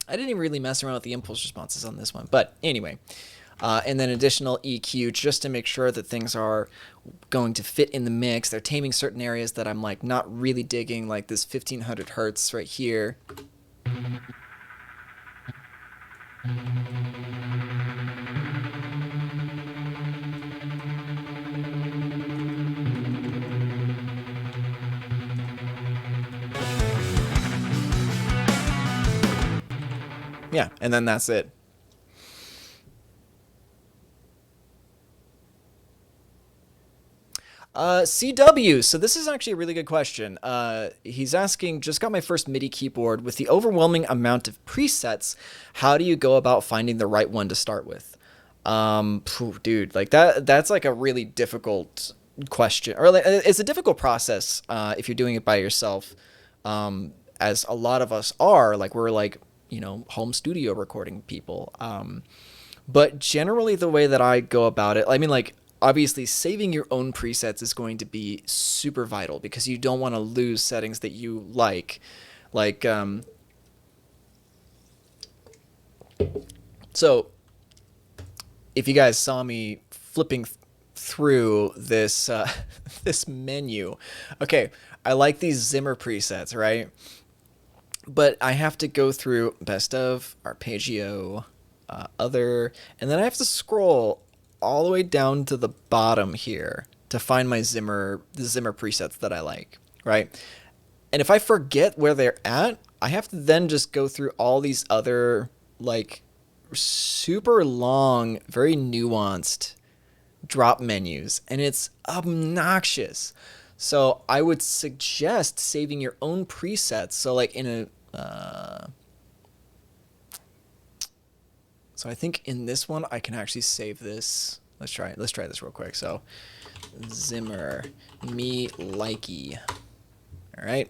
I didn't even really mess around with the impulse responses on this one, but anyway. And then additional EQ just to make sure that things are going to fit in the mix. They're taming certain areas that I'm like not really digging, like this 1500 hertz right here. Yeah, and then that's it. CW. So this is actually a really good question. He's asking, just got my first MIDI keyboard with the overwhelming amount of presets. How do you go about finding the right one to start with? Dude, like that's like a really difficult question, or like, it's a difficult process if you're doing it by yourself, as a lot of us are. Like we're like, home studio recording people. But generally the way that I go about it, I mean, like, obviously saving your own presets is going to be super vital because you don't want to lose settings that you like. Like, so if you guys saw me flipping through this, this menu, okay, I like these Zimmer presets, right? But I have to go through best of, arpeggio, other, and then I have to scroll all the way down to the bottom here to find the Zimmer presets that I like, right? And if I forget where they're at, I have to then just go through all these other, like, super long, very nuanced drop menus, and it's obnoxious. So I would suggest saving your own presets. So like in a so I think in this one I can actually save this. Let's try this real quick. So Zimmer me likey. All right.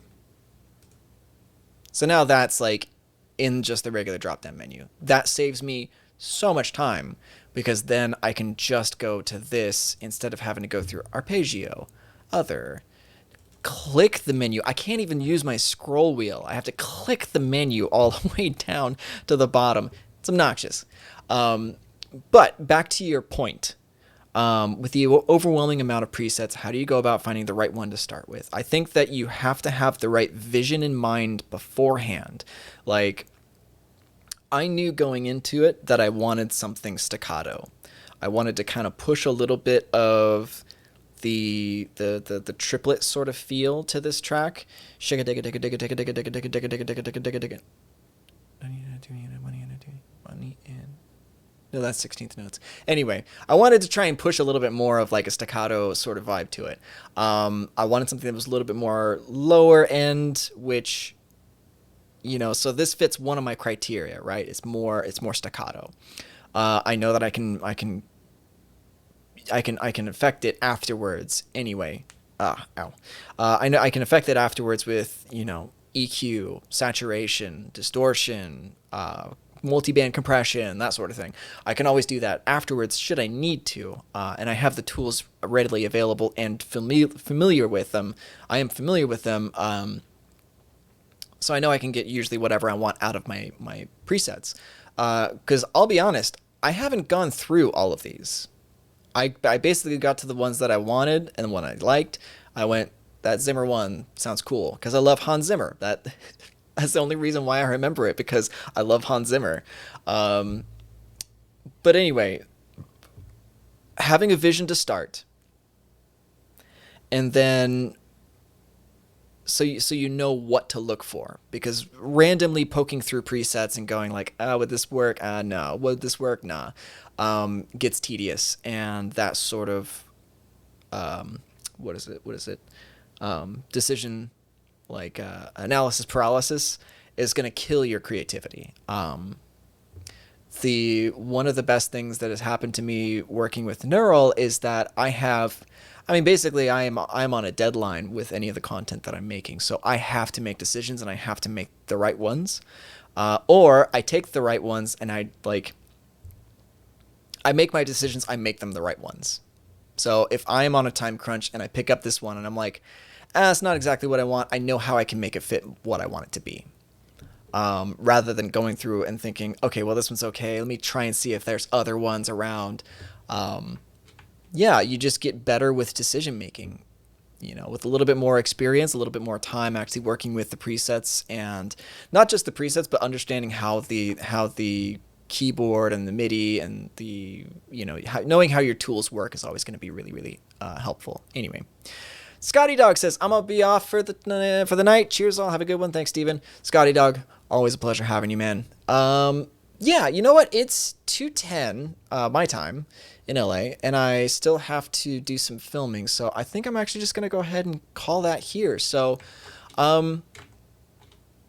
So now that's like in just the regular drop down menu. That saves me so much time because then I can just go to this instead of having to go through arpeggio, other, click the menu. I can't even use my scroll wheel. I have to click the menu all the way down to the bottom. It's obnoxious. But back to your point. With the overwhelming amount of presets, how do you go about finding the right one to start with? I think that you have to have the right vision in mind beforehand. Like, I knew going into it that I wanted something staccato. I wanted to kind of push a little bit of the triplet sort of feel to this track. No, that's 16th notes. Anyway, I wanted to try and push a little bit more of like a staccato sort of vibe to it. I wanted something that was a little bit more lower end, which, so this fits one of my criteria, right? It's more staccato. I know that I can affect it afterwards anyway. I know I can affect it afterwards with, EQ, saturation, distortion, multiband compression, that sort of thing. I can always do that afterwards should I need to, and I have the tools readily available and familiar with them. I am familiar with them, so I know I can get usually whatever I want out of my presets. Because I'll be honest, I haven't gone through all of these. I basically got to the ones that I wanted and the one I liked. I went, that Zimmer one sounds cool because I love Hans Zimmer. That's the only reason why I remember it, because I love Hans Zimmer. But anyway, having a vision to start, and then so you know what to look for, because randomly poking through presets and going like, would this work? No. Would this work? Nah. Gets tedious, and that sort of what is it? Decision, like analysis paralysis, is going to kill your creativity. One of the best things that has happened to me working with Neural is that basically I'm on a deadline with any of the content that I'm making, so I have to make decisions and I have to make the right ones, or I take the right ones and I make my decisions, I make them the right ones. So if I am on a time crunch and I pick up this one and I'm like, it's not exactly what I want, I know how I can make it fit what I want it to be. Rather than going through and thinking, okay, well, this one's okay, let me try and see if there's other ones around. You just get better with decision making, with a little bit more experience, a little bit more time actually working with the presets, and not just the presets, but understanding how the keyboard and the MIDI and knowing how your tools work is always going to be really, really helpful. Anyway, Scotty Dog says, I'm gonna be off for the night. Cheers all, have a good one. Thanks, Steven. Scotty Dog, always a pleasure having you, man. Yeah, you know what? It's 2:10 my time in LA, and I still have to do some filming. So I think I'm actually just gonna go ahead and call that here. So, um,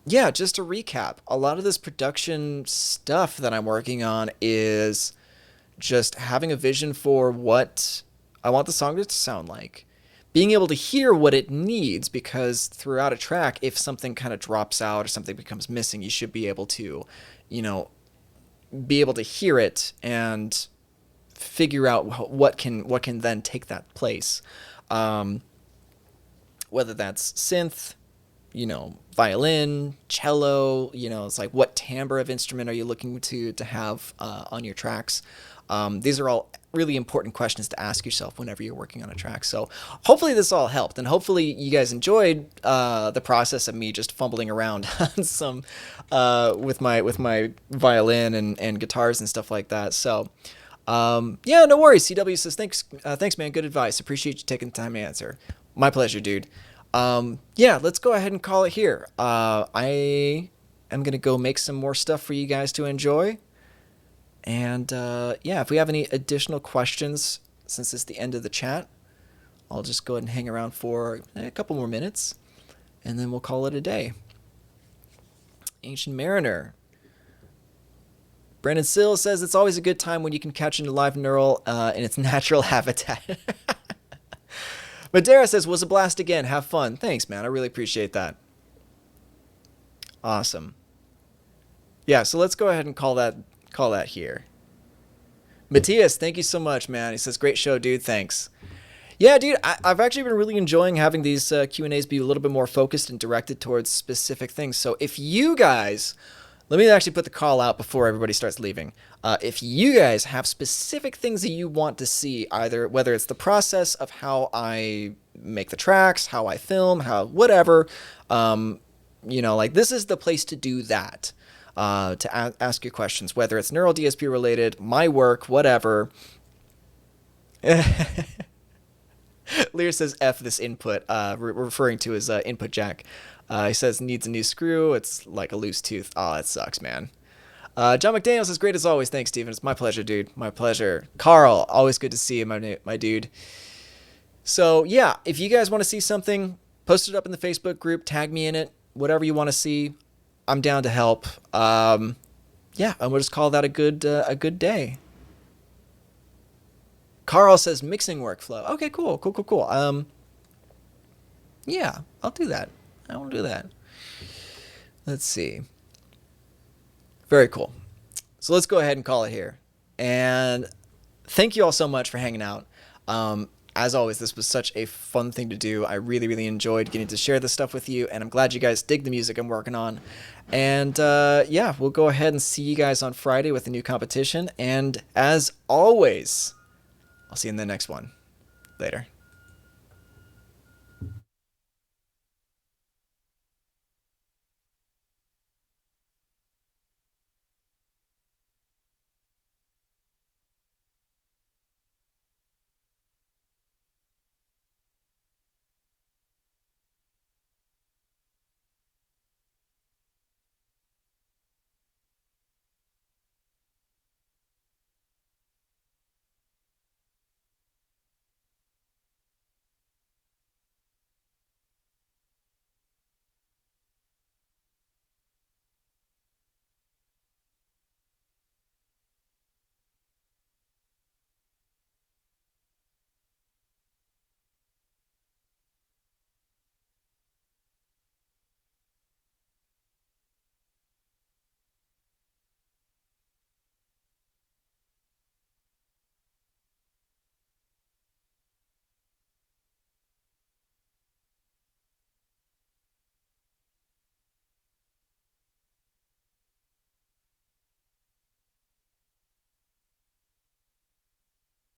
yeah, just to recap, a lot of this production stuff that I'm working on is just having a vision for what I want the song to sound like. Being able to hear what it needs, because throughout a track, if something kind of drops out or something becomes missing, you should be able to, you know, be able to hear it and figure out what can then take that place. Um, Whether that's synth, violin, cello, it's like what timbre of instrument are you looking to have on your tracks? These are all really important questions to ask yourself whenever you're working on a track. So hopefully this all helped, and hopefully you guys enjoyed the process of me just fumbling around on some with my violin and guitars and stuff like that. So yeah, no worries. CW says thanks man, good advice. Appreciate you taking the time to answer. My pleasure, dude. Yeah, let's go ahead and call it here. I am gonna go make some more stuff for you guys to enjoy. And yeah, if we have any additional questions, since it's the end of the chat, I'll just go ahead and hang around for a couple more minutes, and then we'll call it a day. Ancient Mariner. Brandon Sill says it's always a good time when you can catch a live neural in its natural habitat. Madera says, was a blast again. Have fun. Thanks, man. I really appreciate that. Awesome. Yeah, so let's go ahead and call that here. Matthias, thank you so much, man. He says, great show, dude. Thanks. Yeah, dude, I've actually been really enjoying having these Q&As be a little bit more focused and directed towards specific things. So if you guys, let me actually put the call out before everybody starts leaving. If you guys have specific things that you want to see, either whether it's the process of how I make the tracks, how I film, how whatever, like this is the place to do that. To ask your questions, whether it's Neural DSP related, my work, whatever. Lear says F this input, referring to his input jack. He says needs a new screw. It's like a loose tooth. Oh, that sucks, man. John McDaniel says great as always. Thanks, Steven. It's my pleasure, dude. My pleasure. Carl, always good to see you, my dude. So yeah, if you guys want to see something, post it up in the Facebook group. Tag me in it. Whatever you want to see, I'm down to help. Yeah, and we'll just call that a good day. Carl says mixing workflow. Okay, cool. Yeah, I'll do that. I will do that. Let's see. Very cool. So let's go ahead and call it here. And thank you all so much for hanging out. As always, this was such a fun thing to do. I really, really enjoyed getting to share this stuff with you, and I'm glad you guys dig the music I'm working on. And yeah, we'll go ahead and see you guys on Friday with a new competition. And as always, I'll see you in the next one. Later.